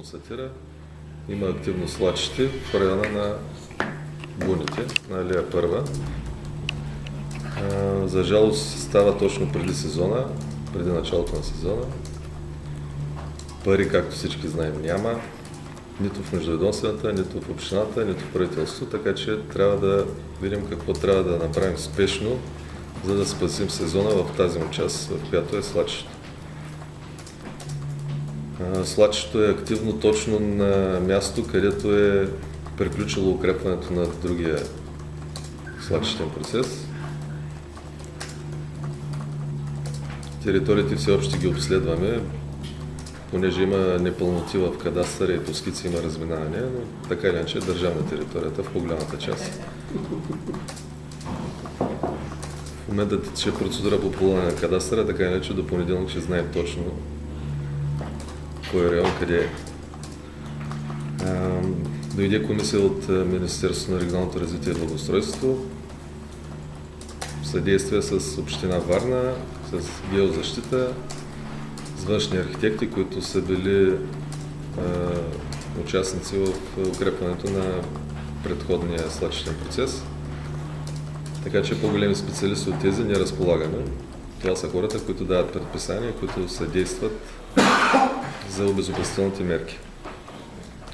констатира, има активно свлачище в района на буните, на алея първа. За жалост става точно преди сезона, преди началото на сезона. Пари, както всички знаем, няма. Нито в междуведомствената, нито в общината, нито в правителството, така че трябва да видим какво трябва да направим спешно, за да спасим сезона в тази му част, в която е свлачището. Свлачището е активно точно на място, където е приключило укрепването на другия свлачищен процес. Териториите все още ги обследваме, понеже има непълноти в кадастъра и по скици има разминаване, но така или иначе е държавна територията в по-голямата част. В момента тече процедура по попълване на кадастъра, така или иначе до понеделник ще знаем точно кой район къде е. Дойде комисия от Министерството на регионалното развитие и благоустройството в съдействие с община Варна, с геозащита, с външни архитекти, които са били участници в укрепването на предходния свлачищен процес. Така че по-големи специалисти от тези не разполагаме. Това са хората, които дават предписания, които съдействат за обезопасителните мерки.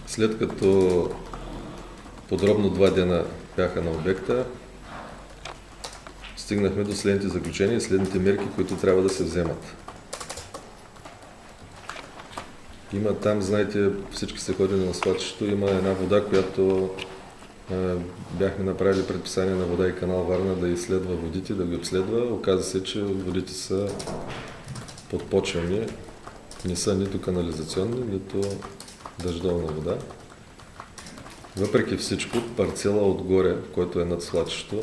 След като подробно 2 дена бяха на обекта, стигнахме до следните заключения и следните мерки, които трябва да се вземат. Има там, знаете, всички се ходили на свлачището, има една вода, която бяхме направили предписание на Вода и канал Варна да изследва водите, да ги обследва. Оказа се, че водите са подпочвени, не са нито канализационни, нито дъждовна вода. Въпреки всичко, парцела отгоре, който е над свлачището,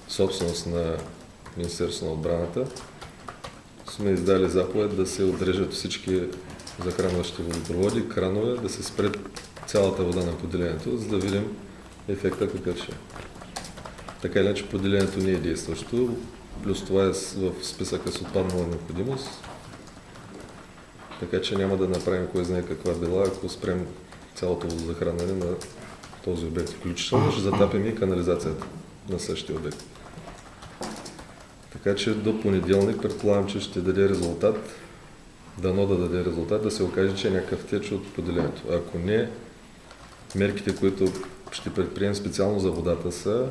собственост на Министерството на отбраната, сме издали заповед да се отрежат всички захранващи водопроводи, кранове, да се спре цялата вода на поделението, за да видим ефекта какъв ще е. Така или иначе поделението не е действащо, плюс това е в списъка с отпаднала необходимост, така че няма да направим кой знае каква била, ако спрем цялото водозахранване на този обект. Включително ще затапим и канализацията на същия обект. Така че до понеделник предполагам, че ще даде резултат, дано да даде резултат, да се окаже, че е някакъв теч от поделението. Ако не, мерките, които ще предприемем специално за водата са,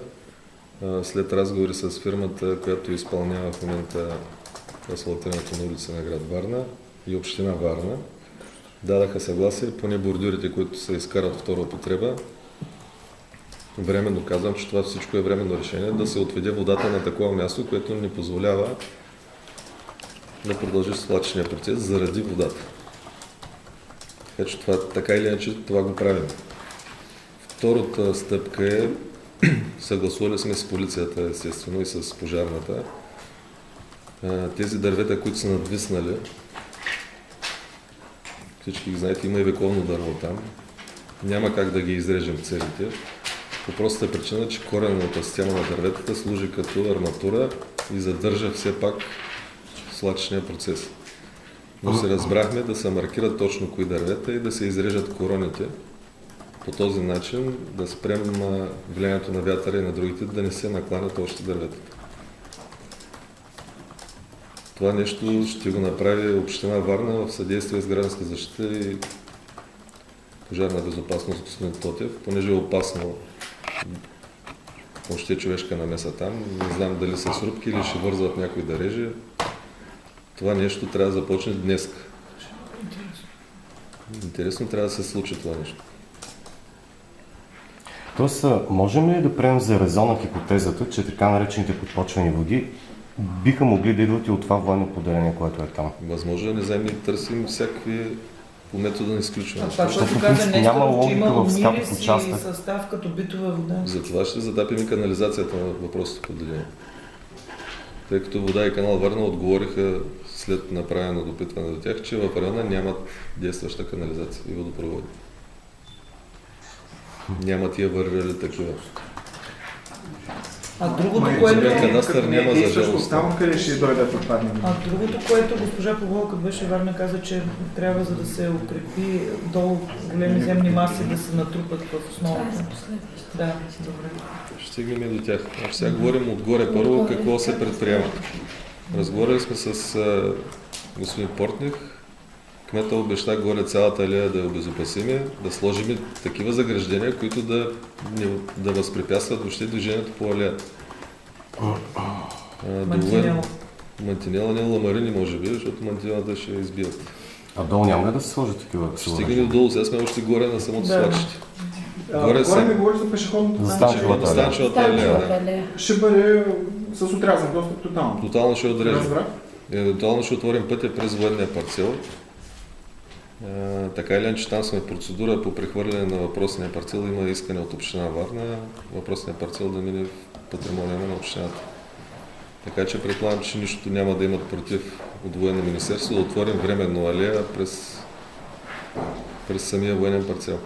след разговори с фирмата, която изпълнява в момента асфалтирането на улица на град Варна и община Варна, дадаха съгласие, поне бордюрите, които се изкарат втора употреба, временно казвам, че това всичко е временно решение, да се отведе водата на такова място, което ни позволява да продължи свлачищния процес заради водата. Така че това, така или иначе това го правим. Втората стъпка е, съгласували сме с полицията, естествено, и с пожарната. Тези дървета, които са надвиснали, всички ги знаете, има и вековно дърво там. Няма как да ги изрежем целите. По простата причина, че кореновата система на дърветата служи като арматура и задържа все пак свлачищния процес. Но се разбрахме да се маркират точно кои дървета и да се изрежат короните. По този начин да спрем влиянието на вятъра и на другите, да не се накланят още дърветата. Това нещо ще го направи община Варна в съдействие с гражданска защита и пожарна безопасност господин Тотев, понеже е опасно още човешка намеса там. Не знам дали са срубки или ще вързват някой да реже. Това нещо трябва да започне днес. Интересно трябва да се случи това нещо. Тоест, можем ли да приемем за резонна хипотезата, че така наречените подпочвени води биха могли да идват и от това военно поделение, което е там? Възможно, не знаем, да търсим всякакви по метода на изключване. Това, което каза няма Несторов, че има логика в скап умирис и участък. състав като битова вода. Затова ще затапим и канализацията на въпросното поделение. Тъй като Вода и канал Варна отговориха след направено допитване до тях, че в района нямат действаща канализация и водопроводи. Няма тия вървели такива. А другото, Самият което... кадастър няма за жалост. Там къде ще дойдат отпадни води? А другото, което госпожа Павлова, като беше Варна, каза, че трябва, за да се укрепи долу големи земни маси, да се натрупат в основата. Да, добре. Ще стигнем и до тях. Значи сега говорим отгоре първо какво се предприема. Разговаряли сме с господин Портних. Кмета обеща горе цялата алея да я обезопасиме, да сложим такива заграждения, които да възпрепятстват въобще движението по алеята. Мантинел. Мантинела, не ламарини може би, защото мантинелата ще я избият. А долу няма ли да се сложат такива Ще стигнем долу, сега сме още горе на самото свлачище. Горе ми говори за пешеходното За движение. станчевата алея. Станчевата алея, да. Ще бъде с отрязан достъп тотално. Тотално ще отрежем. Разбрах. Евентуално ще отворим пътя през военния парцел. Така или иначе там сме в процедура по прехвърляне на въпросния парцел. Има искане от община Варна въпросния парцел да мине в патримония на общината. Така че предполагам, че нищо няма да имат против от военно министерство да отворим временно алея през самия военен парцел.